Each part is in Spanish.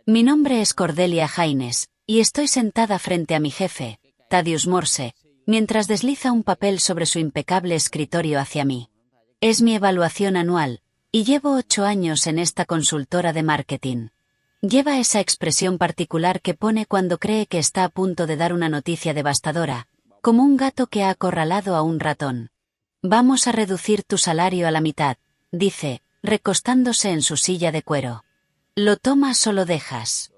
Mi nombre es Cordelia Haynes, y estoy sentada frente a mi jefe, Thaddeus Morse, mientras desliza un papel sobre su impecable escritorio hacia mí. Es mi evaluación anual, y llevo 8 años en esta consultora de marketing. Lleva esa expresión particular que pone cuando cree que está a punto de dar una noticia devastadora, como un gato que ha acorralado a un ratón. Vamos a reducir tu salario a la mitad, dice, recostándose en su silla de cuero. ¿Lo tomas o lo dejas?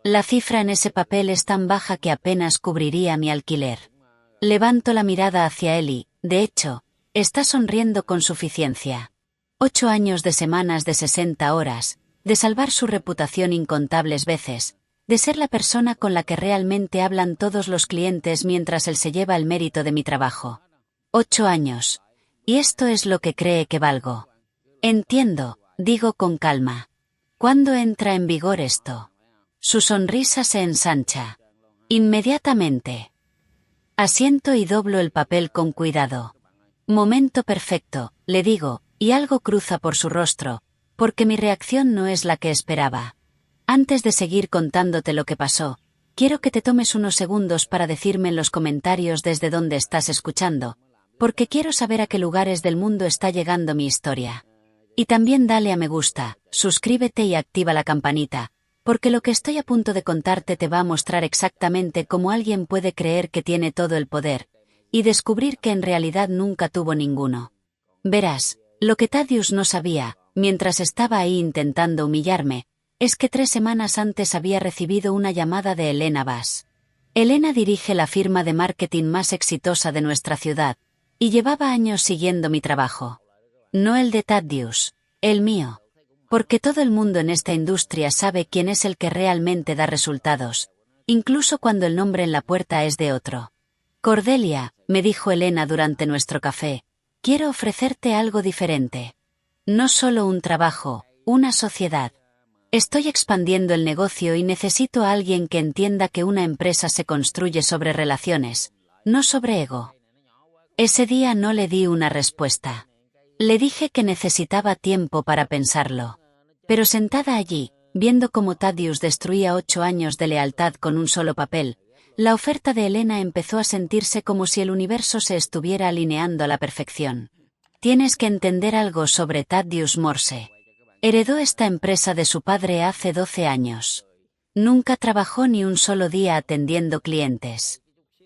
La cifra en ese papel es tan baja que apenas cubriría mi alquiler. Levanto la mirada hacia él y, de hecho, está sonriendo con suficiencia. 8 años de semanas de 60 horas, de salvar su reputación incontables veces, de ser la persona con la que realmente hablan todos los clientes mientras él se lleva el mérito de mi trabajo. 8 años. Y esto es lo que cree que valgo. Entiendo, digo con calma. ¿Cuándo entra en vigor esto? Su sonrisa se ensancha. Inmediatamente. Asiento y doblo el papel con cuidado. Momento perfecto, le digo, y algo cruza por su rostro, porque mi reacción no es la que esperaba. Antes de seguir contándote lo que pasó, quiero que te tomes unos segundos para decirme en los comentarios desde dónde estás escuchando, porque quiero saber a qué lugares del mundo está llegando mi historia. Y también dale a me gusta, suscríbete y activa la campanita, porque lo que estoy a punto de contarte te va a mostrar exactamente cómo alguien puede creer que tiene todo el poder, y descubrir que en realidad nunca tuvo ninguno. Verás, lo que Thaddeus no sabía, mientras estaba ahí intentando humillarme, es que 3 semanas antes había recibido una llamada de Elena Bass. Elena dirige la firma de marketing más exitosa de nuestra ciudad, y llevaba años siguiendo mi trabajo. No el de Thaddeus, el mío. Porque todo el mundo en esta industria sabe quién es el que realmente da resultados, incluso cuando el nombre en la puerta es de otro. Cordelia, me dijo Elena durante nuestro café, quiero ofrecerte algo diferente. No solo un trabajo, una sociedad. Estoy expandiendo el negocio y necesito a alguien que entienda que una empresa se construye sobre relaciones, no sobre ego. Ese día no le di una respuesta. Le dije que necesitaba tiempo para pensarlo. Pero sentada allí, viendo cómo Thaddeus destruía 8 años de lealtad con un solo papel, la oferta de Elena empezó a sentirse como si el universo se estuviera alineando a la perfección. Tienes que entender algo sobre Thaddeus Morse. Heredó esta empresa de su padre hace 12 años. Nunca trabajó ni un solo día atendiendo clientes.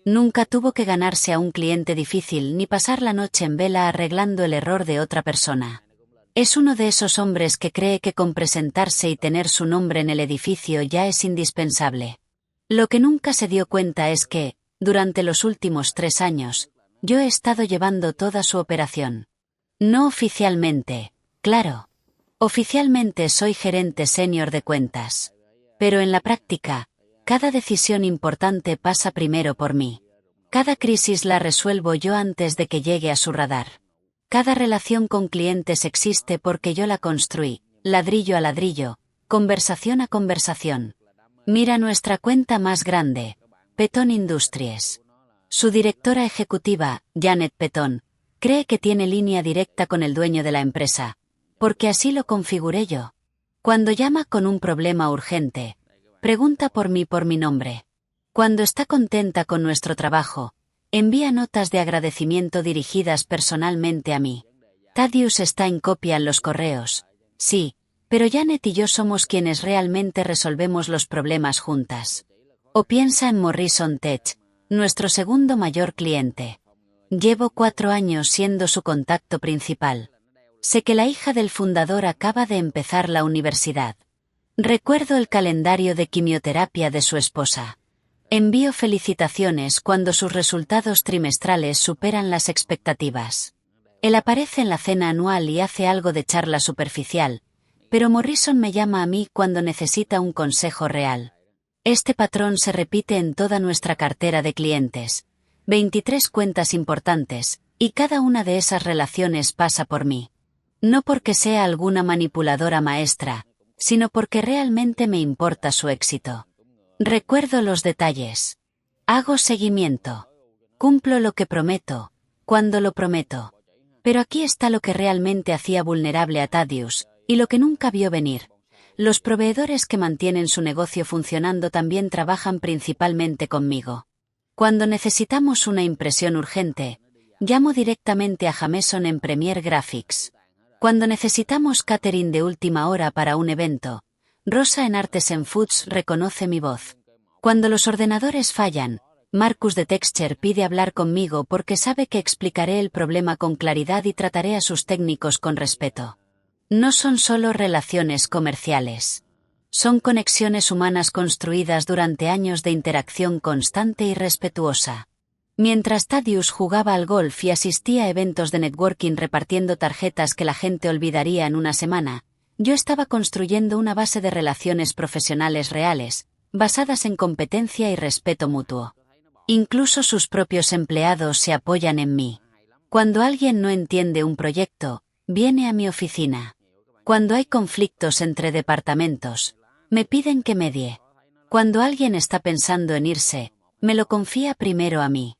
Nunca tuvo que ganarse a un cliente difícil ni pasar la noche en vela arreglando el error de otra persona. Es uno de esos hombres que cree que con presentarse y tener su nombre en el edificio ya es indispensable. Lo que nunca se dio cuenta es que, durante los últimos 3 años, yo he estado llevando toda su operación. No oficialmente, claro. Oficialmente soy gerente senior de cuentas. Pero en la práctica, cada decisión importante pasa primero por mí. Cada crisis la resuelvo yo antes de que llegue a su radar. Cada relación con clientes existe porque yo la construí, ladrillo a ladrillo, conversación a conversación. Mira nuestra cuenta más grande, Peton Industries. Su directora ejecutiva, Janet Peton, cree que tiene línea directa con el dueño de la empresa, porque así lo configuré yo. Cuando llama con un problema urgente, pregunta por mi nombre. Cuando está contenta con nuestro trabajo, envía notas de agradecimiento dirigidas personalmente a mí. Thaddeus está en copia en los correos, sí, pero Janet y yo somos quienes realmente resolvemos los problemas juntas. O piensa en Morrison Tech, nuestro segundo mayor cliente. Llevo 4 años siendo su contacto principal. Sé que la hija del fundador acaba de empezar la universidad. Recuerdo el calendario de quimioterapia de su esposa. Envío felicitaciones cuando sus resultados trimestrales superan las expectativas. Él aparece en la cena anual y hace algo de charla superficial, pero Morrison me llama a mí cuando necesita un consejo real. Este patrón se repite en toda nuestra cartera de clientes. 23 cuentas importantes, y cada una de esas relaciones pasa por mí. No porque sea alguna manipuladora maestra, sino porque realmente me importa su éxito. Recuerdo los detalles. Hago seguimiento. Cumplo lo que prometo, cuando lo prometo. Pero aquí está lo que realmente hacía vulnerable a Thaddeus, y lo que nunca vio venir. Los proveedores que mantienen su negocio funcionando también trabajan principalmente conmigo. Cuando necesitamos una impresión urgente, llamo directamente a Jameson en Premiere Graphics. Cuando necesitamos catering de última hora para un evento, Rosa en Artesen Foods reconoce mi voz. Cuando los ordenadores fallan, Marcus de Texture pide hablar conmigo porque sabe que explicaré el problema con claridad y trataré a sus técnicos con respeto. No son solo relaciones comerciales. Son conexiones humanas construidas durante años de interacción constante y respetuosa. Mientras Thaddeus jugaba al golf y asistía a eventos de networking repartiendo tarjetas que la gente olvidaría en una semana, yo estaba construyendo una base de relaciones profesionales reales, basadas en competencia y respeto mutuo. Incluso sus propios empleados se apoyan en mí. Cuando alguien no entiende un proyecto, viene a mi oficina. Cuando hay conflictos entre departamentos, me piden que medie. Cuando alguien está pensando en irse, me lo confía primero a mí.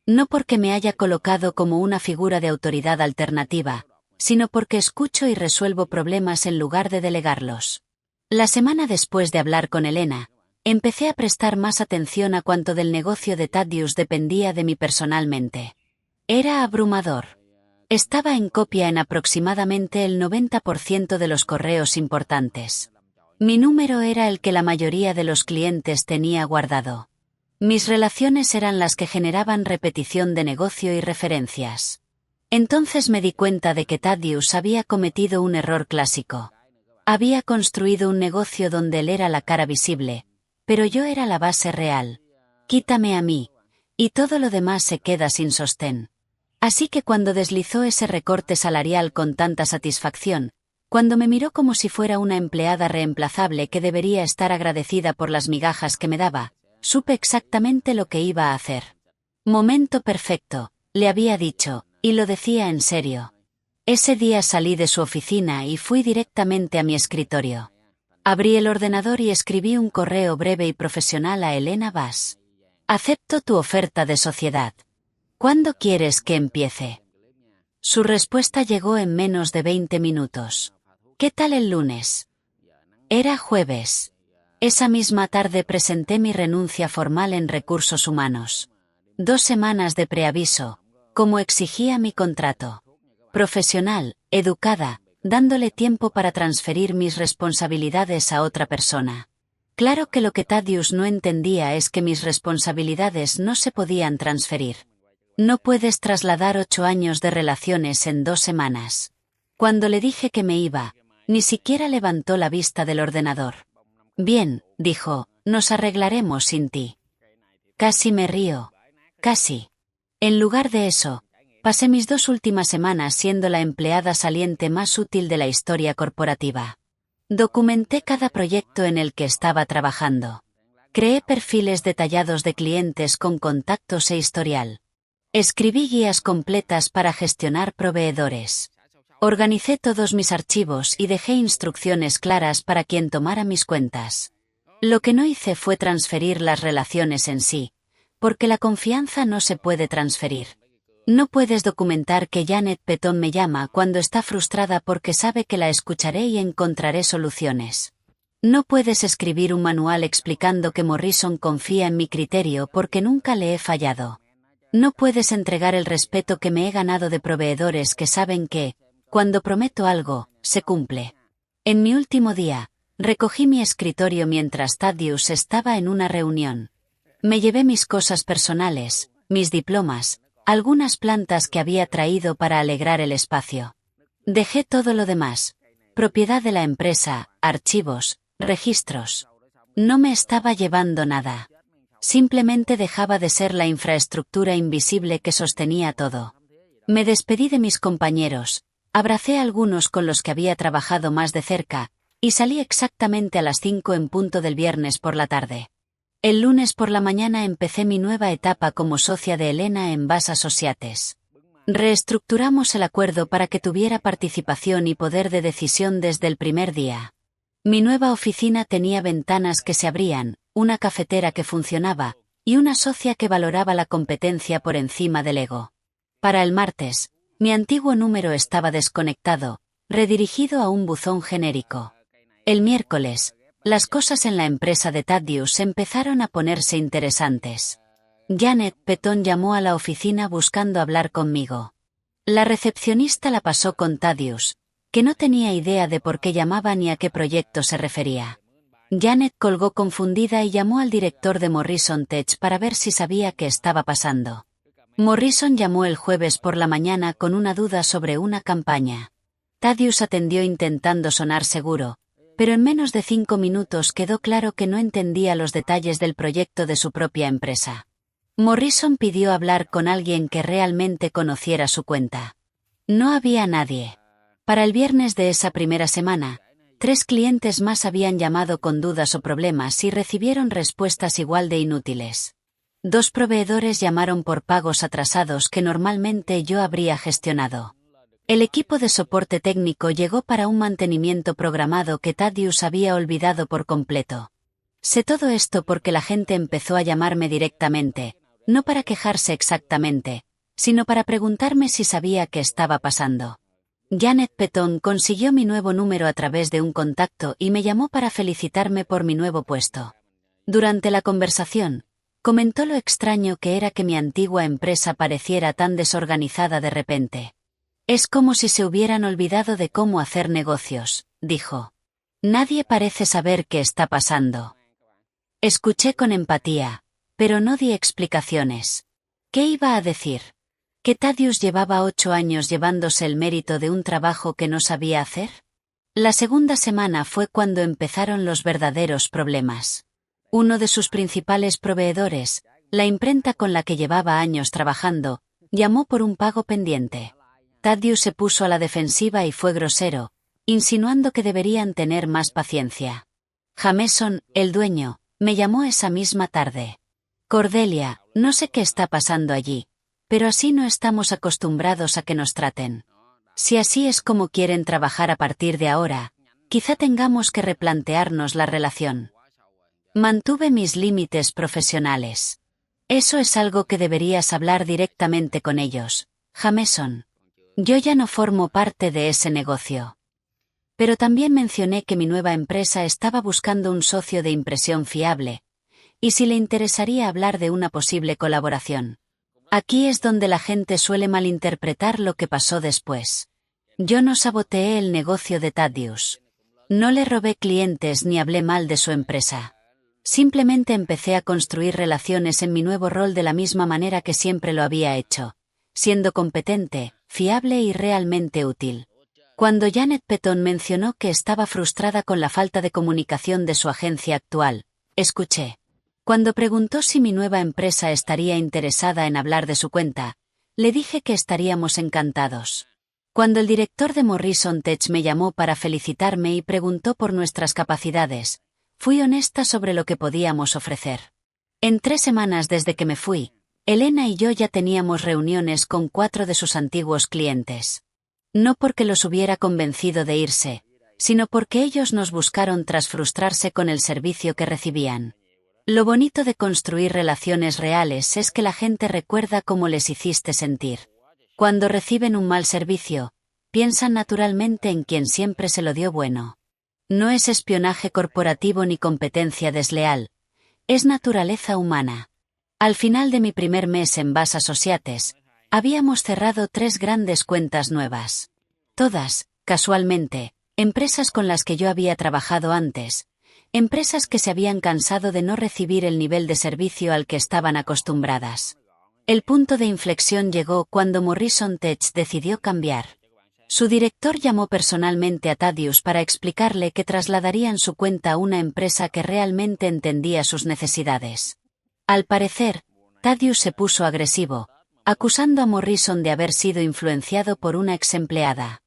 No porque me haya colocado como una figura de autoridad alternativa, sino porque escucho y resuelvo problemas en lugar de delegarlos. La semana después de hablar con Elena, empecé a prestar más atención a cuanto del negocio de Thaddeus dependía de mí personalmente. Era abrumador. Estaba en copia en aproximadamente el 90% de los correos importantes. Mi número era el que la mayoría de los clientes tenía guardado. Mis relaciones eran las que generaban repetición de negocio y referencias. Entonces me di cuenta de que Thaddeus había cometido un error clásico. Había construido un negocio donde él era la cara visible, pero yo era la base real. Quítame a mí, y todo lo demás se queda sin sostén. Así que cuando deslizó ese recorte salarial con tanta satisfacción, cuando me miró como si fuera una empleada reemplazable que debería estar agradecida por las migajas que me daba, supe exactamente lo que iba a hacer. Momento perfecto, le había dicho, y lo decía en serio. Ese día salí de su oficina y fui directamente a mi escritorio. Abrí el ordenador y escribí un correo breve y profesional a Elena Bass. Acepto tu oferta de sociedad. ¿Cuándo quieres que empiece? Su respuesta llegó en menos de 20 minutos. ¿Qué tal el lunes? Era jueves. Esa misma tarde presenté mi renuncia formal en Recursos Humanos. 2 semanas de preaviso, como exigía mi contrato. Profesional, educada, dándole tiempo para transferir mis responsabilidades a otra persona. Claro que lo que Thaddeus no entendía es que mis responsabilidades no se podían transferir. No puedes trasladar 8 años de relaciones en 2 semanas. Cuando le dije que me iba, ni siquiera levantó la vista del ordenador. Bien, dijo, nos arreglaremos sin ti. Casi me río. Casi. En lugar de eso, pasé mis 2 últimas semanas siendo la empleada saliente más útil de la historia corporativa. Documenté cada proyecto en el que estaba trabajando. Creé perfiles detallados de clientes con contactos e historial. Escribí guías completas para gestionar proveedores. Organicé todos mis archivos y dejé instrucciones claras para quien tomara mis cuentas. Lo que no hice fue transferir las relaciones en sí, porque la confianza no se puede transferir. No puedes documentar que Janet Petón me llama cuando está frustrada porque sabe que la escucharé y encontraré soluciones. No puedes escribir un manual explicando que Morrison confía en mi criterio porque nunca le he fallado. No puedes entregar el respeto que me he ganado de proveedores que saben que, cuando prometo algo, se cumple. En mi último día, recogí mi escritorio mientras Thaddeus estaba en una reunión. Me llevé mis cosas personales, mis diplomas, algunas plantas que había traído para alegrar el espacio. Dejé todo lo demás, propiedad de la empresa, archivos, registros. No me estaba llevando nada. Simplemente dejaba de ser la infraestructura invisible que sostenía todo. Me despedí de mis compañeros, abracé a algunos con los que había trabajado más de cerca, y salí exactamente a las 5 en punto del viernes por la tarde. El lunes por la mañana empecé mi nueva etapa como socia de Elena en Bass Associates. Reestructuramos el acuerdo para que tuviera participación y poder de decisión desde el primer día. Mi nueva oficina tenía ventanas que se abrían, una cafetera que funcionaba, y una socia que valoraba la competencia por encima del ego. Para el martes, mi antiguo número estaba desconectado, redirigido a un buzón genérico. El miércoles, las cosas en la empresa de Thaddeus empezaron a ponerse interesantes. Janet Petton llamó a la oficina buscando hablar conmigo. La recepcionista la pasó con Thaddeus, que no tenía idea de por qué llamaba ni a qué proyecto se refería. Janet colgó confundida y llamó al director de Morrison Tech para ver si sabía qué estaba pasando. Morrison llamó el jueves por la mañana con una duda sobre una campaña. Thaddeus atendió intentando sonar seguro, pero en menos de 5 minutos quedó claro que no entendía los detalles del proyecto de su propia empresa. Morrison pidió hablar con alguien que realmente conociera su cuenta. No había nadie. Para el viernes de esa primera semana, 3 clientes más habían llamado con dudas o problemas y recibieron respuestas igual de inútiles. 2 proveedores llamaron por pagos atrasados que normalmente yo habría gestionado. El equipo de soporte técnico llegó para un mantenimiento programado que Thaddeus había olvidado por completo. Sé todo esto porque la gente empezó a llamarme directamente, no para quejarse exactamente, sino para preguntarme si sabía qué estaba pasando. Janet Petton consiguió mi nuevo número a través de un contacto y me llamó para felicitarme por mi nuevo puesto. Durante la conversación, comentó lo extraño que era que mi antigua empresa pareciera tan desorganizada de repente. Es como si se hubieran olvidado de cómo hacer negocios, dijo. Nadie parece saber qué está pasando. Escuché con empatía, pero no di explicaciones. ¿Qué iba a decir? ¿Que Thaddeus llevaba 8 años llevándose el mérito de un trabajo que no sabía hacer? La segunda semana fue cuando empezaron los verdaderos problemas. Uno de sus principales proveedores, la imprenta con la que llevaba años trabajando, llamó por un pago pendiente. Thaddeus se puso a la defensiva y fue grosero, insinuando que deberían tener más paciencia. Jameson, el dueño, me llamó esa misma tarde. Cordelia, no sé qué está pasando allí, pero así no estamos acostumbrados a que nos traten. Si así es como quieren trabajar a partir de ahora, quizá tengamos que replantearnos la relación. Mantuve mis límites profesionales. Eso es algo que deberías hablar directamente con ellos, Jameson. Yo ya no formo parte de ese negocio. Pero también mencioné que mi nueva empresa estaba buscando un socio de impresión fiable, y si le interesaría hablar de una posible colaboración. Aquí es donde la gente suele malinterpretar lo que pasó después. Yo no saboteé el negocio de Thaddeus. No le robé clientes ni hablé mal de su empresa. Simplemente empecé a construir relaciones en mi nuevo rol de la misma manera que siempre lo había hecho, siendo competente, fiable y realmente útil. Cuando Janet Petton mencionó que estaba frustrada con la falta de comunicación de su agencia actual, escuché. Cuando preguntó si mi nueva empresa estaría interesada en hablar de su cuenta, le dije que estaríamos encantados. Cuando el director de Morrison Tech me llamó para felicitarme y preguntó por nuestras capacidades, fui honesta sobre lo que podíamos ofrecer. En 3 semanas desde que me fui, Elena y yo ya teníamos reuniones con 4 de sus antiguos clientes. No porque los hubiera convencido de irse, sino porque ellos nos buscaron tras frustrarse con el servicio que recibían. Lo bonito de construir relaciones reales es que la gente recuerda cómo les hiciste sentir. Cuando reciben un mal servicio, piensan naturalmente en quien siempre se lo dio bueno. No es espionaje corporativo ni competencia desleal, es naturaleza humana. Al final de mi primer mes en Bass Associates, habíamos cerrado 3 grandes cuentas nuevas. Todas, casualmente, empresas con las que yo había trabajado antes, empresas que se habían cansado de no recibir el nivel de servicio al que estaban acostumbradas. El punto de inflexión llegó cuando Morrison Tech decidió cambiar. Su director llamó personalmente a Thaddeus para explicarle que trasladarían su cuenta a una empresa que realmente entendía sus necesidades. Al parecer, Thaddeus se puso agresivo, acusando a Morrison de haber sido influenciado por una exempleada.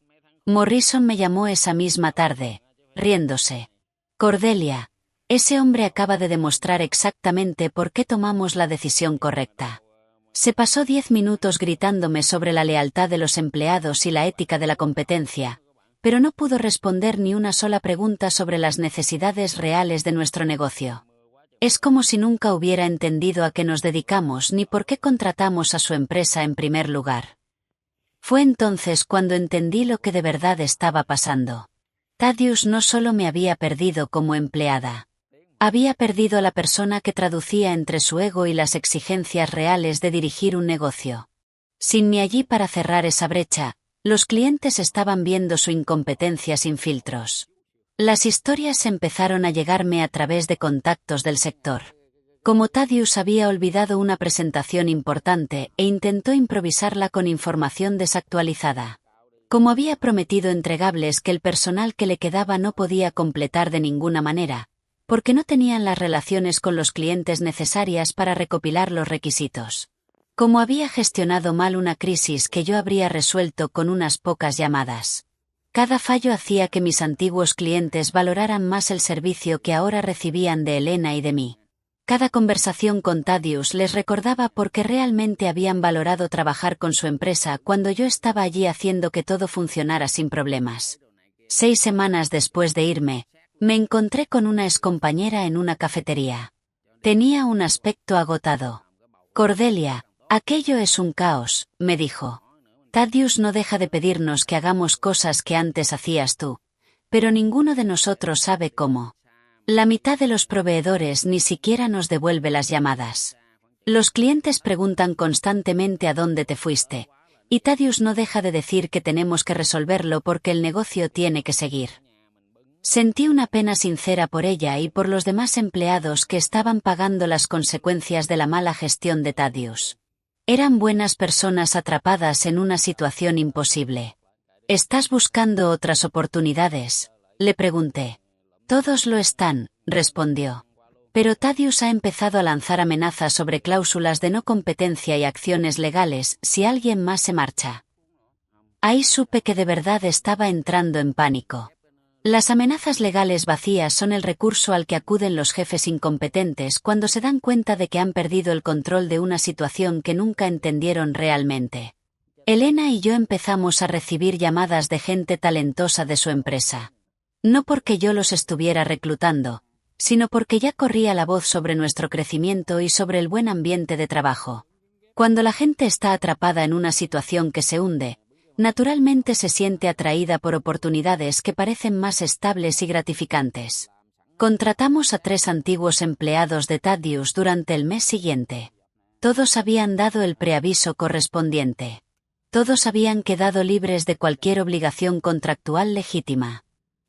Morrison me llamó esa misma tarde, riéndose. Cordelia, ese hombre acaba de demostrar exactamente por qué tomamos la decisión correcta. Se pasó 10 minutos gritándome sobre la lealtad de los empleados y la ética de la competencia, pero no pudo responder ni una sola pregunta sobre las necesidades reales de nuestro negocio. Es como si nunca hubiera entendido a qué nos dedicamos ni por qué contratamos a su empresa en primer lugar. Fue entonces cuando entendí lo que de verdad estaba pasando. Thaddeus no solo me había perdido como empleada. Había perdido a la persona que traducía entre su ego y las exigencias reales de dirigir un negocio. Sin mí allí para cerrar esa brecha, los clientes estaban viendo su incompetencia sin filtros. Las historias empezaron a llegarme a través de contactos del sector. Como Thaddeus había olvidado una presentación importante e intentó improvisarla con información desactualizada. Como había prometido entregables que el personal que le quedaba no podía completar de ninguna manera, porque no tenían las relaciones con los clientes necesarias para recopilar los requisitos. Como había gestionado mal una crisis que yo habría resuelto con unas pocas llamadas. Cada fallo hacía que mis antiguos clientes valoraran más el servicio que ahora recibían de Elena y de mí. Cada conversación con Thaddeus les recordaba por qué realmente habían valorado trabajar con su empresa cuando yo estaba allí haciendo que todo funcionara sin problemas. 6 semanas después de irme, me encontré con una excompañera en una cafetería. Tenía un aspecto agotado. Cordelia, aquello es un caos, me dijo. Thaddeus no deja de pedirnos que hagamos cosas que antes hacías tú, pero ninguno de nosotros sabe cómo. La mitad de los proveedores ni siquiera nos devuelve las llamadas. Los clientes preguntan constantemente a dónde te fuiste, y Thaddeus no deja de decir que tenemos que resolverlo porque el negocio tiene que seguir. Sentí una pena sincera por ella y por los demás empleados que estaban pagando las consecuencias de la mala gestión de Thaddeus. Eran buenas personas atrapadas en una situación imposible. ¿Estás buscando otras oportunidades?, le pregunté. Todos lo están, respondió. Pero Thaddeus ha empezado a lanzar amenazas sobre cláusulas de no competencia y acciones legales si alguien más se marcha. Ahí supe que de verdad estaba entrando en pánico. Las amenazas legales vacías son el recurso al que acuden los jefes incompetentes cuando se dan cuenta de que han perdido el control de una situación que nunca entendieron realmente. Elena y yo empezamos a recibir llamadas de gente talentosa de su empresa. No porque yo los estuviera reclutando, sino porque ya corría la voz sobre nuestro crecimiento y sobre el buen ambiente de trabajo. Cuando la gente está atrapada en una situación que se hunde, naturalmente se siente atraída por oportunidades que parecen más estables y gratificantes. Contratamos a 3 antiguos empleados de Thaddeus durante el mes siguiente. Todos habían dado el preaviso correspondiente. Todos habían quedado libres de cualquier obligación contractual legítima.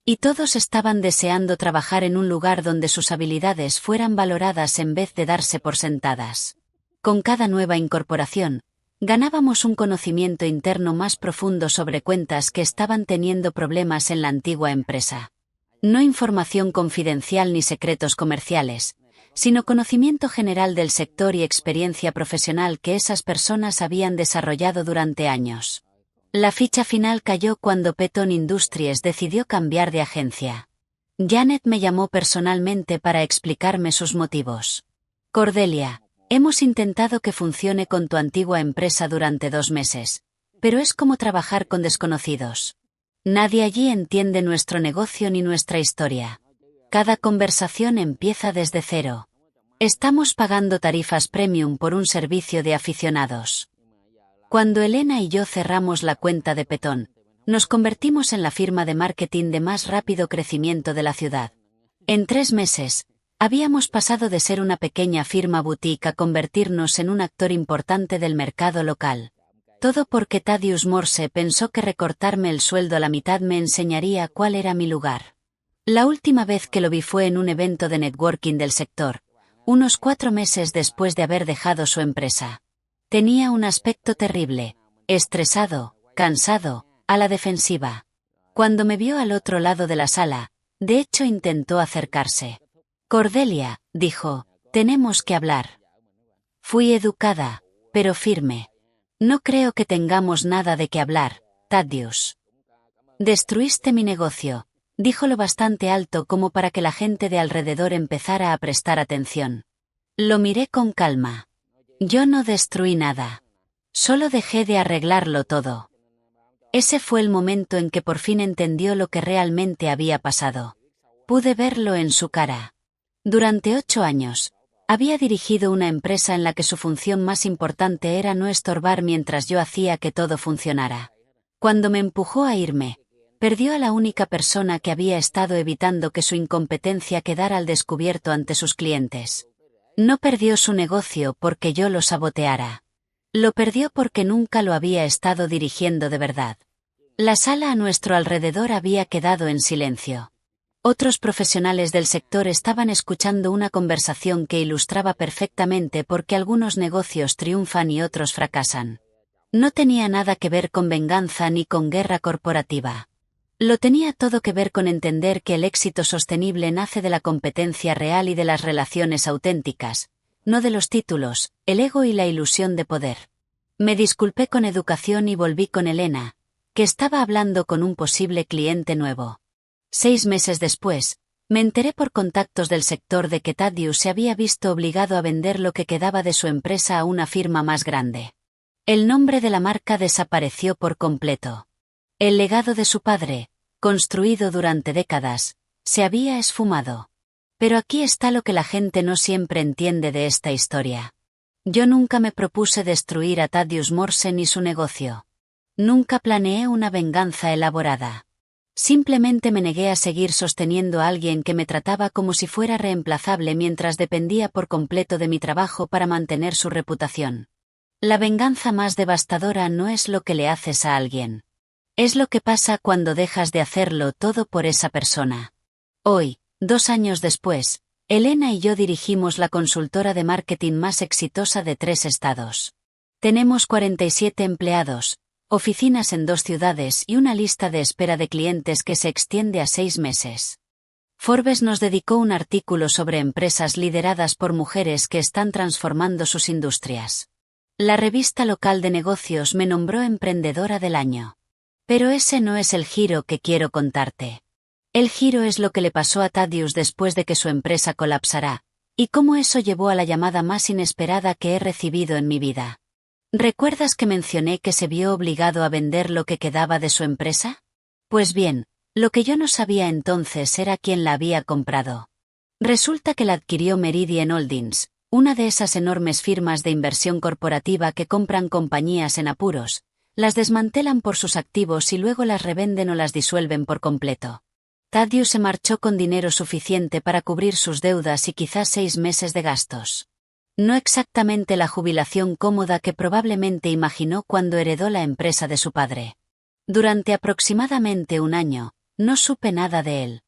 Y todos estaban deseando trabajar en un lugar donde sus habilidades fueran valoradas en vez de darse por sentadas. Con cada nueva incorporación, ganábamos un conocimiento interno más profundo sobre cuentas que estaban teniendo problemas en la antigua empresa. No información confidencial ni secretos comerciales, sino conocimiento general del sector y experiencia profesional que esas personas habían desarrollado durante años. La ficha final cayó cuando Peton Industries decidió cambiar de agencia. Janet me llamó personalmente para explicarme sus motivos. Cordelia, hemos intentado que funcione con tu antigua empresa durante 2 meses, pero es como trabajar con desconocidos. Nadie allí entiende nuestro negocio ni nuestra historia. Cada conversación empieza desde cero. Estamos pagando tarifas premium por un servicio de aficionados. Cuando Elena y yo cerramos la cuenta de Peton, nos convertimos en la firma de marketing de más rápido crecimiento de la ciudad. En 3 meses, habíamos pasado de ser una pequeña firma boutique a convertirnos en un actor importante del mercado local. Todo porque Thaddeus Morse pensó que recortarme el sueldo a la mitad me enseñaría cuál era mi lugar. La última vez que lo vi fue en un evento de networking del sector, unos 4 meses después de haber dejado su empresa. Tenía un aspecto terrible, estresado, cansado, a la defensiva. Cuando me vio al otro lado de la sala, de hecho intentó acercarse. Cordelia, dijo, tenemos que hablar. Fui educada, pero firme. No creo que tengamos nada de qué hablar, Thaddeus. Destruiste mi negocio, dijo lo bastante alto como para que la gente de alrededor empezara a prestar atención. Lo miré con calma. Yo no destruí nada. Solo dejé de arreglarlo todo. Ese fue el momento en que por fin entendió lo que realmente había pasado. Pude verlo en su cara. Durante 8 años, había dirigido una empresa en la que su función más importante era no estorbar mientras yo hacía que todo funcionara. Cuando me empujó a irme, Perdió a la única persona que había estado evitando que su incompetencia quedara al descubierto ante sus clientes. No perdió su negocio porque yo lo saboteara. Lo perdió porque nunca lo había estado dirigiendo de verdad. La sala a nuestro alrededor había quedado en silencio. Otros profesionales del sector estaban escuchando una conversación que ilustraba perfectamente por qué algunos negocios triunfan y otros fracasan. No tenía nada que ver con venganza ni con guerra corporativa. Lo tenía todo que ver con entender que el éxito sostenible nace de la competencia real y de las relaciones auténticas, no de los títulos, el ego y la ilusión de poder. Me disculpé con educación y volví con Elena, que estaba hablando con un posible cliente nuevo. 6 meses después, me enteré por contactos del sector de que Thaddeus se había visto obligado a vender lo que quedaba de su empresa a una firma más grande. El nombre de la marca desapareció por completo. El legado de su padre, construido durante décadas, se había esfumado. Pero aquí está lo que la gente no siempre entiende de esta historia. Yo nunca me propuse destruir a Thaddeus Morse ni su negocio. Nunca planeé una venganza elaborada. Simplemente me negué a seguir sosteniendo a alguien que me trataba como si fuera reemplazable mientras dependía por completo de mi trabajo para mantener su reputación. La venganza más devastadora no es lo que le haces a alguien. Es lo que pasa cuando dejas de hacerlo todo por esa persona. Hoy, 2 años después, Elena y yo dirigimos la consultora de marketing más exitosa de 3 estados. Tenemos 47 empleados, oficinas en 2 ciudades y una lista de espera de clientes que se extiende a 6 meses. Forbes nos dedicó un artículo sobre empresas lideradas por mujeres que están transformando sus industrias. La revista local de negocios me nombró emprendedora del año. Pero ese no es el giro que quiero contarte. El giro es lo que le pasó a Thaddeus después de que su empresa colapsara, y cómo eso llevó a la llamada más inesperada que he recibido en mi vida. ¿Recuerdas que mencioné que se vio obligado a vender lo que quedaba de su empresa? Pues bien, lo que yo no sabía entonces era quién la había comprado. Resulta que la adquirió Meridian Holdings, una de esas enormes firmas de inversión corporativa que compran compañías en apuros, las desmantelan por sus activos y luego las revenden o las disuelven por completo. Thaddeus se marchó con dinero suficiente para cubrir sus deudas y quizás 6 meses de gastos. No exactamente la jubilación cómoda que probablemente imaginó cuando heredó la empresa de su padre. Durante aproximadamente 1 año, no supe nada de él.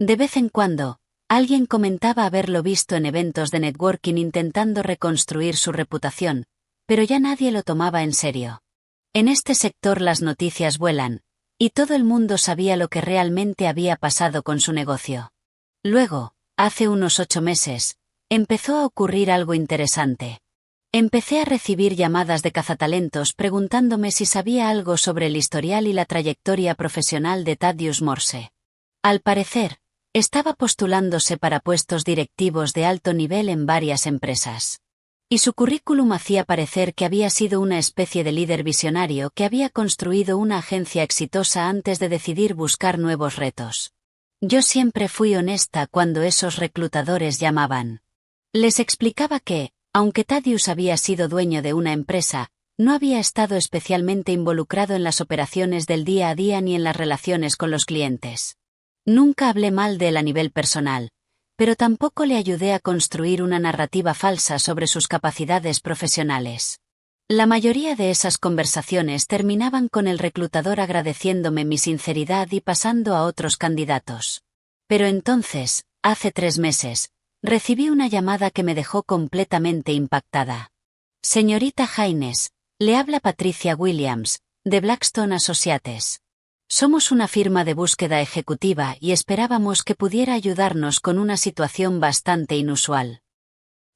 De vez en cuando, alguien comentaba haberlo visto en eventos de networking intentando reconstruir su reputación, pero ya nadie lo tomaba en serio. En este sector las noticias vuelan, y todo el mundo sabía lo que realmente había pasado con su negocio. Luego, hace unos 8 meses, empezó a ocurrir algo interesante. Empecé a recibir llamadas de cazatalentos preguntándome si sabía algo sobre el historial y la trayectoria profesional de Thaddeus Morse. Al parecer, estaba postulándose para puestos directivos de alto nivel en varias empresas. Y su currículum hacía parecer que había sido una especie de líder visionario que había construido una agencia exitosa antes de decidir buscar nuevos retos. Yo siempre fui honesta cuando esos reclutadores llamaban. Les explicaba que, aunque Thaddeus había sido dueño de una empresa, no había estado especialmente involucrado en las operaciones del día a día ni en las relaciones con los clientes. Nunca hablé mal de él a nivel personal, pero tampoco le ayudé a construir una narrativa falsa sobre sus capacidades profesionales. La mayoría de esas conversaciones terminaban con el reclutador agradeciéndome mi sinceridad y pasando a otros candidatos. Pero entonces, hace 3 meses, recibí una llamada que me dejó completamente impactada. Señorita Haynes, le habla Patricia Williams, de Blackstone Associates. Somos una firma de búsqueda ejecutiva y esperábamos que pudiera ayudarnos con una situación bastante inusual.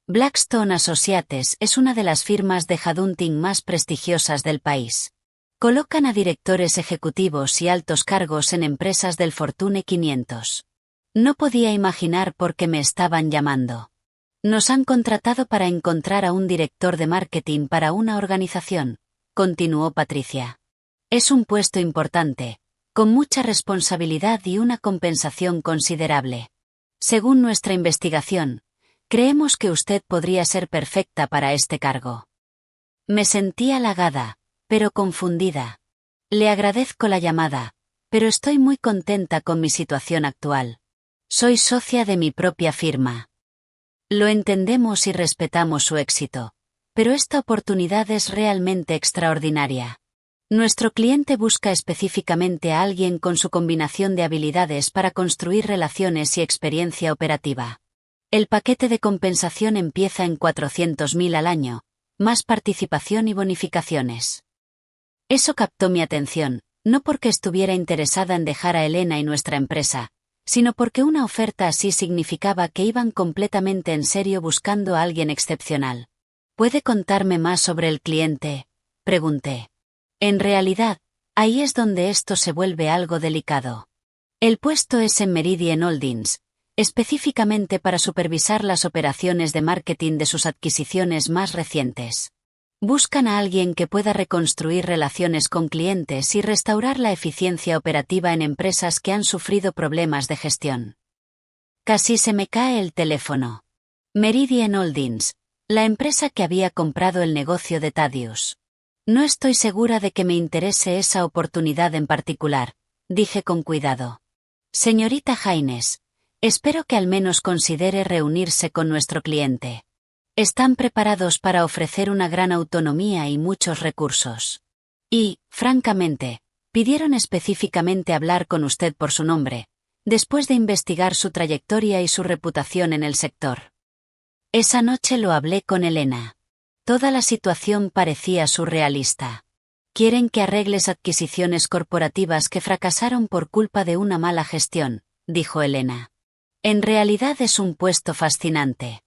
Blackstone Associates es una de las firmas de headhunting más prestigiosas del país. Colocan a directores ejecutivos y altos cargos en empresas del Fortune 500. No podía imaginar por qué me estaban llamando. Nos han contratado para encontrar a un director de marketing para una organización, continuó Patricia. Es un puesto importante, con mucha responsabilidad y una compensación considerable. Según nuestra investigación, creemos que usted podría ser perfecta para este cargo. Me sentí halagada, pero confundida. Le agradezco la llamada, pero estoy muy contenta con mi situación actual. Soy socia de mi propia firma. Lo entendemos y respetamos su éxito, pero esta oportunidad es realmente extraordinaria. Nuestro cliente busca específicamente a alguien con su combinación de habilidades para construir relaciones y experiencia operativa. El paquete de compensación empieza en 400.000 al año, más participación y bonificaciones. Eso captó mi atención, no porque estuviera interesada en dejar a Elena y nuestra empresa, sino porque una oferta así significaba que iban completamente en serio buscando a alguien excepcional. ¿Puede contarme más sobre el cliente?, pregunté. En realidad, ahí es donde esto se vuelve algo delicado. El puesto es en Meridian Holdings, específicamente para supervisar las operaciones de marketing de sus adquisiciones más recientes. Buscan a alguien que pueda reconstruir relaciones con clientes y restaurar la eficiencia operativa en empresas que han sufrido problemas de gestión. Casi se me cae el teléfono. Meridian Holdings, la empresa que había comprado el negocio de Thaddeus. No estoy segura de que me interese esa oportunidad en particular, dije con cuidado. Señorita Haynes, espero que al menos considere reunirse con nuestro cliente. Están preparados para ofrecer una gran autonomía y muchos recursos. Y, francamente, pidieron específicamente hablar con usted por su nombre, después de investigar su trayectoria y su reputación en el sector. Esa noche lo hablé con Elena. Toda la situación parecía surrealista. Quieren que arregles adquisiciones corporativas que fracasaron por culpa de una mala gestión, dijo Elena. En realidad es un puesto fascinante.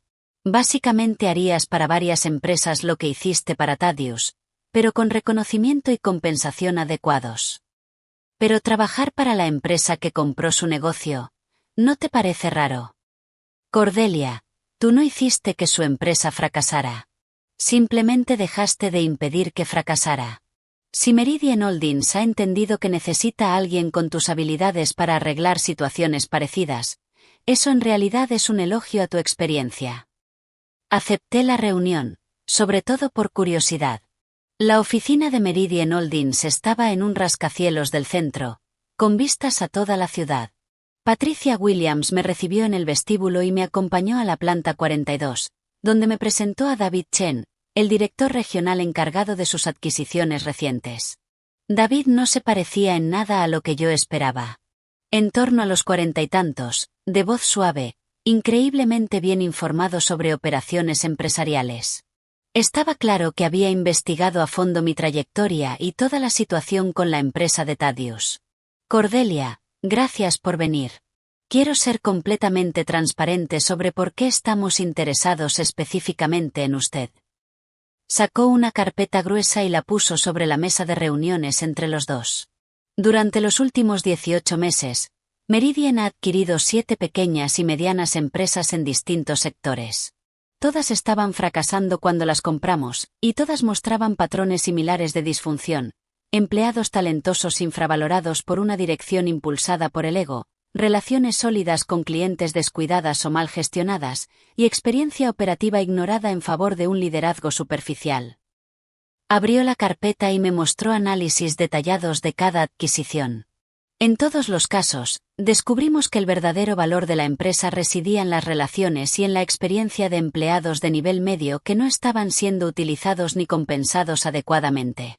Básicamente harías para varias empresas lo que hiciste para Thaddeus, pero con reconocimiento y compensación adecuados. Pero trabajar para la empresa que compró su negocio, ¿no te parece raro? Cordelia, tú no hiciste que su empresa fracasara. Simplemente dejaste de impedir que fracasara. Si Meridian Holdings ha entendido que necesita a alguien con tus habilidades para arreglar situaciones parecidas, eso en realidad es un elogio a tu experiencia. Acepté la reunión, sobre todo por curiosidad. La oficina de Meridian Holdings estaba en un rascacielos del centro, con vistas a toda la ciudad. Patricia Williams me recibió en el vestíbulo y me acompañó a la planta 42. Donde me presentó a David Chen, el director regional encargado de sus adquisiciones recientes. David no se parecía en nada a lo que yo esperaba. En torno a los 40 y tantos, de voz suave, increíblemente bien informado sobre operaciones empresariales. Estaba claro que había investigado a fondo mi trayectoria y toda la situación con la empresa de Thaddeus. Cordelia, gracias por venir. Quiero ser completamente transparente sobre por qué estamos interesados específicamente en usted. Sacó una carpeta gruesa y la puso sobre la mesa de reuniones entre los dos. Durante los últimos 18 meses, Meridian ha adquirido 7 pequeñas y medianas empresas en distintos sectores. Todas estaban fracasando cuando las compramos, y todas mostraban patrones similares de disfunción, empleados talentosos infravalorados por una dirección impulsada por el ego, relaciones sólidas con clientes descuidadas o mal gestionadas, y experiencia operativa ignorada en favor de un liderazgo superficial. Abrió la carpeta y me mostró análisis detallados de cada adquisición. En todos los casos, descubrimos que el verdadero valor de la empresa residía en las relaciones y en la experiencia de empleados de nivel medio que no estaban siendo utilizados ni compensados adecuadamente.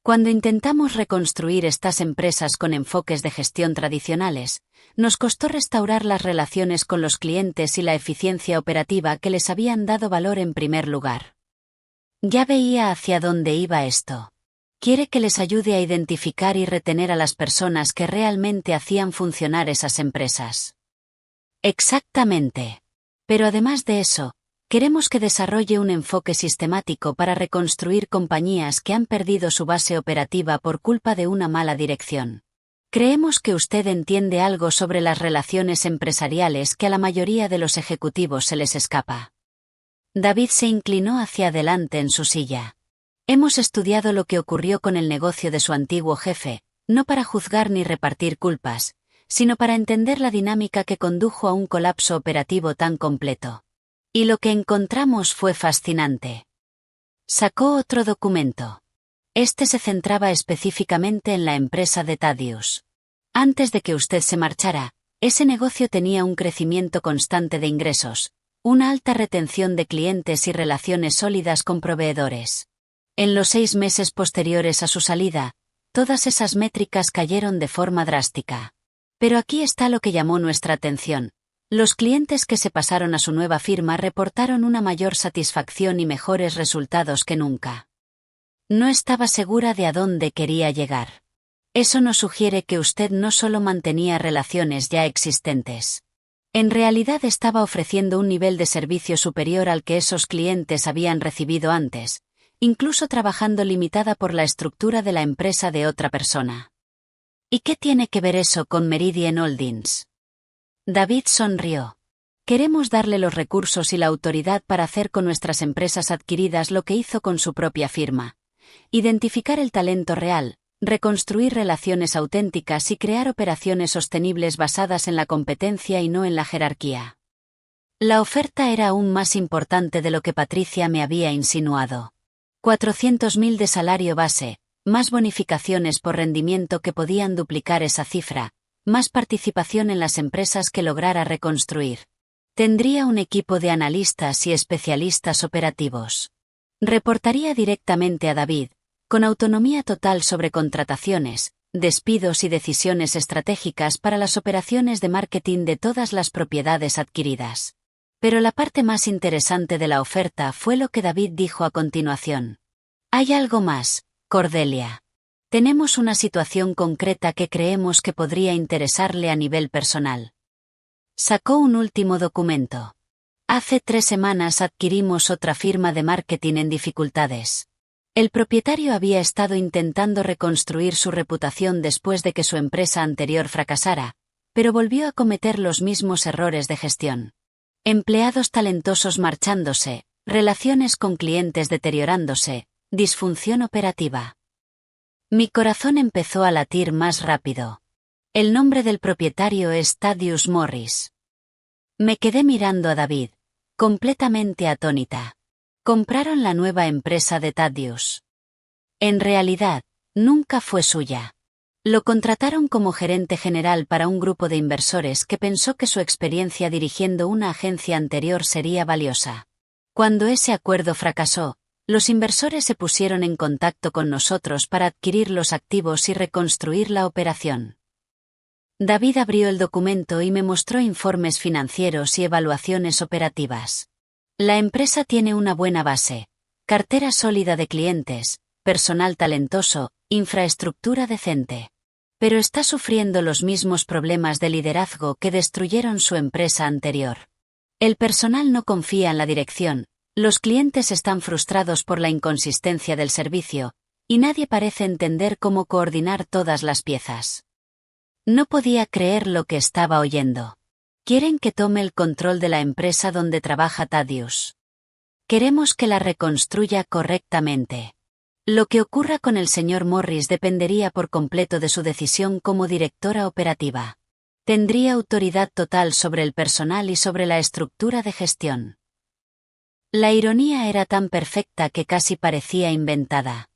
Cuando intentamos reconstruir estas empresas con enfoques de gestión tradicionales, nos costó restaurar las relaciones con los clientes y la eficiencia operativa que les habían dado valor en primer lugar. Ya veía hacia dónde iba esto. Quiere que les ayude a identificar y retener a las personas que realmente hacían funcionar esas empresas. Exactamente. Pero además de eso, queremos que desarrolle un enfoque sistemático para reconstruir compañías que han perdido su base operativa por culpa de una mala dirección. Creemos que usted entiende algo sobre las relaciones empresariales que a la mayoría de los ejecutivos se les escapa. David se inclinó hacia adelante en su silla. Hemos estudiado lo que ocurrió con el negocio de su antiguo jefe, no para juzgar ni repartir culpas, sino para entender la dinámica que condujo a un colapso operativo tan completo. Y lo que encontramos fue fascinante. Sacó otro documento. Este se centraba específicamente en la empresa de Thaddeus. Antes de que usted se marchara, ese negocio tenía un crecimiento constante de ingresos, una alta retención de clientes y relaciones sólidas con proveedores. En los 6 meses posteriores a su salida, todas esas métricas cayeron de forma drástica. Pero aquí está lo que llamó nuestra atención. Los clientes que se pasaron a su nueva firma reportaron una mayor satisfacción y mejores resultados que nunca. No estaba segura de a dónde quería llegar. Eso nos sugiere que usted no solo mantenía relaciones ya existentes. En realidad estaba ofreciendo un nivel de servicio superior al que esos clientes habían recibido antes, incluso trabajando limitada por la estructura de la empresa de otra persona. ¿Y qué tiene que ver eso con Meridian Holdings? David sonrió. Queremos darle los recursos y la autoridad para hacer con nuestras empresas adquiridas lo que hizo con su propia firma. Identificar el talento real, reconstruir relaciones auténticas y crear operaciones sostenibles basadas en la competencia y no en la jerarquía. La oferta era aún más importante de lo que Patricia me había insinuado. 400.000 de salario base, más bonificaciones por rendimiento que podían duplicar esa cifra, más participación en las empresas que lograra reconstruir. Tendría un equipo de analistas y especialistas operativos. Reportaría directamente a David, con autonomía total sobre contrataciones, despidos y decisiones estratégicas para las operaciones de marketing de todas las propiedades adquiridas. Pero la parte más interesante de la oferta fue lo que David dijo a continuación. Hay algo más, Cordelia. Tenemos una situación concreta que creemos que podría interesarle a nivel personal. Sacó un último documento. Hace 3 semanas adquirimos otra firma de marketing en dificultades. El propietario había estado intentando reconstruir su reputación después de que su empresa anterior fracasara, pero volvió a cometer los mismos errores de gestión. Empleados talentosos marchándose, relaciones con clientes deteriorándose, disfunción operativa. Mi corazón empezó a latir más rápido. El nombre del propietario es Thaddeus Morris. Me quedé mirando a David, completamente atónita. Compraron la nueva empresa de Thaddeus. En realidad, nunca fue suya. Lo contrataron como gerente general para un grupo de inversores que pensó que su experiencia dirigiendo una agencia anterior sería valiosa. Cuando ese acuerdo fracasó, los inversores se pusieron en contacto con nosotros para adquirir los activos y reconstruir la operación. David abrió el documento y me mostró informes financieros y evaluaciones operativas. La empresa tiene una buena base, cartera sólida de clientes, personal talentoso, infraestructura decente. Pero está sufriendo los mismos problemas de liderazgo que destruyeron su empresa anterior. El personal no confía en la dirección, los clientes están frustrados por la inconsistencia del servicio, y nadie parece entender cómo coordinar todas las piezas. No podía creer lo que estaba oyendo. Quieren que tome el control de la empresa donde trabaja Thaddeus. Queremos que la reconstruya correctamente. Lo que ocurra con el señor Morris dependería por completo de su decisión como directora operativa. Tendría autoridad total sobre el personal y sobre la estructura de gestión. La ironía era tan perfecta que casi parecía inventada.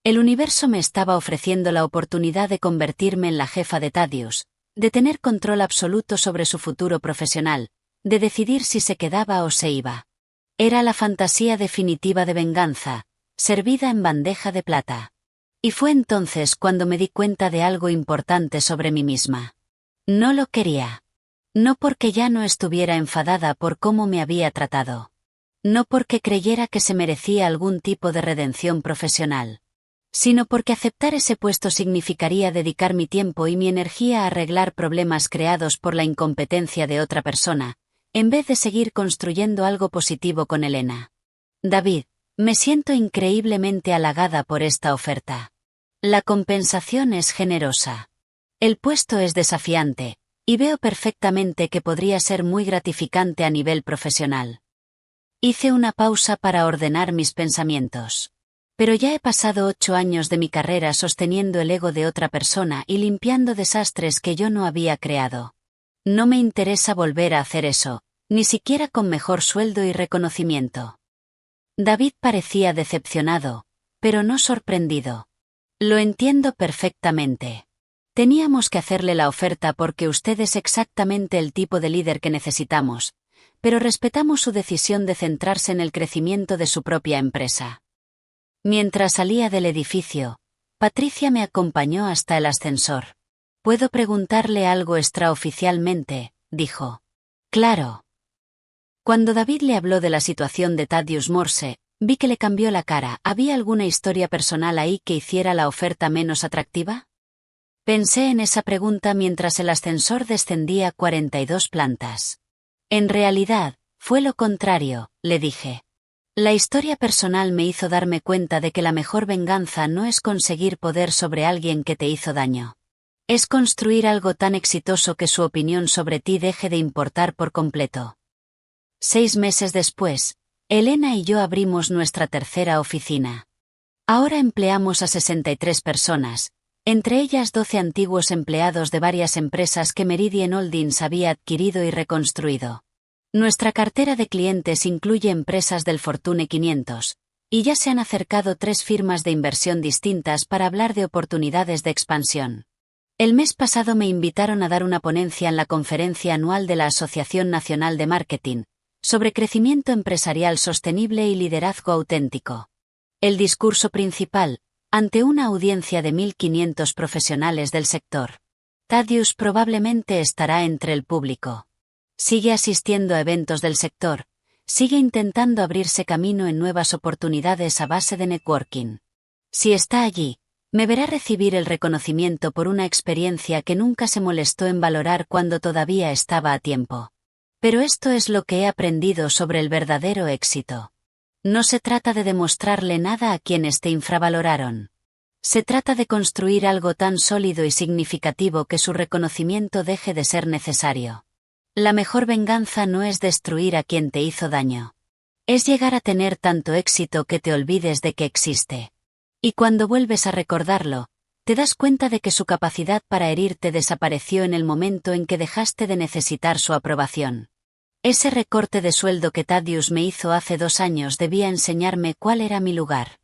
El universo me estaba ofreciendo la oportunidad de convertirme en la jefa de Thaddeus, de tener control absoluto sobre su futuro profesional, de decidir si se quedaba o se iba. Era la fantasía definitiva de venganza, servida en bandeja de plata. Y fue entonces cuando me di cuenta de algo importante sobre mí misma. No lo quería. No porque ya no estuviera enfadada por cómo me había tratado. No porque creyera que se merecía algún tipo de redención profesional. Sino porque aceptar ese puesto significaría dedicar mi tiempo y mi energía a arreglar problemas creados por la incompetencia de otra persona, en vez de seguir construyendo algo positivo con Elena. David, me siento increíblemente halagada por esta oferta. La compensación es generosa. El puesto es desafiante, y veo perfectamente que podría ser muy gratificante a nivel profesional. Hice una pausa para ordenar mis pensamientos. Pero ya he pasado 8 años de mi carrera sosteniendo el ego de otra persona y limpiando desastres que yo no había creado. No me interesa volver a hacer eso, ni siquiera con mejor sueldo y reconocimiento. David parecía decepcionado, pero no sorprendido. Lo entiendo perfectamente. Teníamos que hacerle la oferta porque usted es exactamente el tipo de líder que necesitamos, pero respetamos su decisión de centrarse en el crecimiento de su propia empresa. Mientras salía del edificio, Patricia me acompañó hasta el ascensor. «¿Puedo preguntarle algo extraoficialmente?», dijo. «Claro». Cuando David le habló de la situación de Thaddeus Morse, vi que le cambió la cara. ¿Había alguna historia personal ahí que hiciera la oferta menos atractiva? Pensé en esa pregunta mientras el ascensor descendía 42 plantas. En realidad, fue lo contrario, le dije. La historia personal me hizo darme cuenta de que la mejor venganza no es conseguir poder sobre alguien que te hizo daño. Es construir algo tan exitoso que su opinión sobre ti deje de importar por completo. 6 meses después, Elena y yo abrimos nuestra tercera oficina. Ahora empleamos a 63 personas, entre ellas 12 antiguos empleados de varias empresas que Meridian Holdings había adquirido y reconstruido. Nuestra cartera de clientes incluye empresas del Fortune 500, y ya se han acercado 3 firmas de inversión distintas para hablar de oportunidades de expansión. El mes pasado me invitaron a dar una ponencia en la conferencia anual de la Asociación Nacional de Marketing, sobre crecimiento empresarial sostenible y liderazgo auténtico. El discurso principal, ante una audiencia de 1.500 profesionales del sector. Thaddeus probablemente estará entre el público. Sigue asistiendo a eventos del sector, sigue intentando abrirse camino en nuevas oportunidades a base de networking. Si está allí, me verá recibir el reconocimiento por una experiencia que nunca se molestó en valorar cuando todavía estaba a tiempo. Pero esto es lo que he aprendido sobre el verdadero éxito. No se trata de demostrarle nada a quienes te infravaloraron. Se trata de construir algo tan sólido y significativo que su reconocimiento deje de ser necesario. La mejor venganza no es destruir a quien te hizo daño. Es llegar a tener tanto éxito que te olvides de que existe. Y cuando vuelves a recordarlo, te das cuenta de que su capacidad para herirte desapareció en el momento en que dejaste de necesitar su aprobación. Ese recorte de sueldo que Thaddeus me hizo hace 2 años debía enseñarme cuál era mi lugar.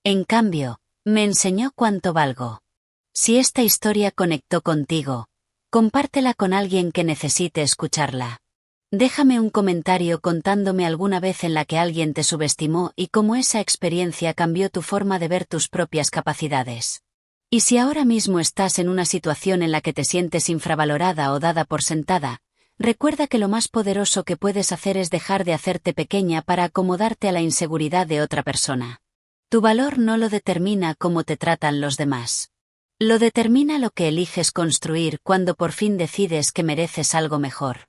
En cambio, me enseñó cuánto valgo. Si esta historia conectó contigo, compártela con alguien que necesite escucharla. Déjame un comentario contándome alguna vez en la que alguien te subestimó y cómo esa experiencia cambió tu forma de ver tus propias capacidades. Y si ahora mismo estás en una situación en la que te sientes infravalorada o dada por sentada, recuerda que lo más poderoso que puedes hacer es dejar de hacerte pequeña para acomodarte a la inseguridad de otra persona. Tu valor no lo determina cómo te tratan los demás. Lo determina lo que eliges construir cuando por fin decides que mereces algo mejor.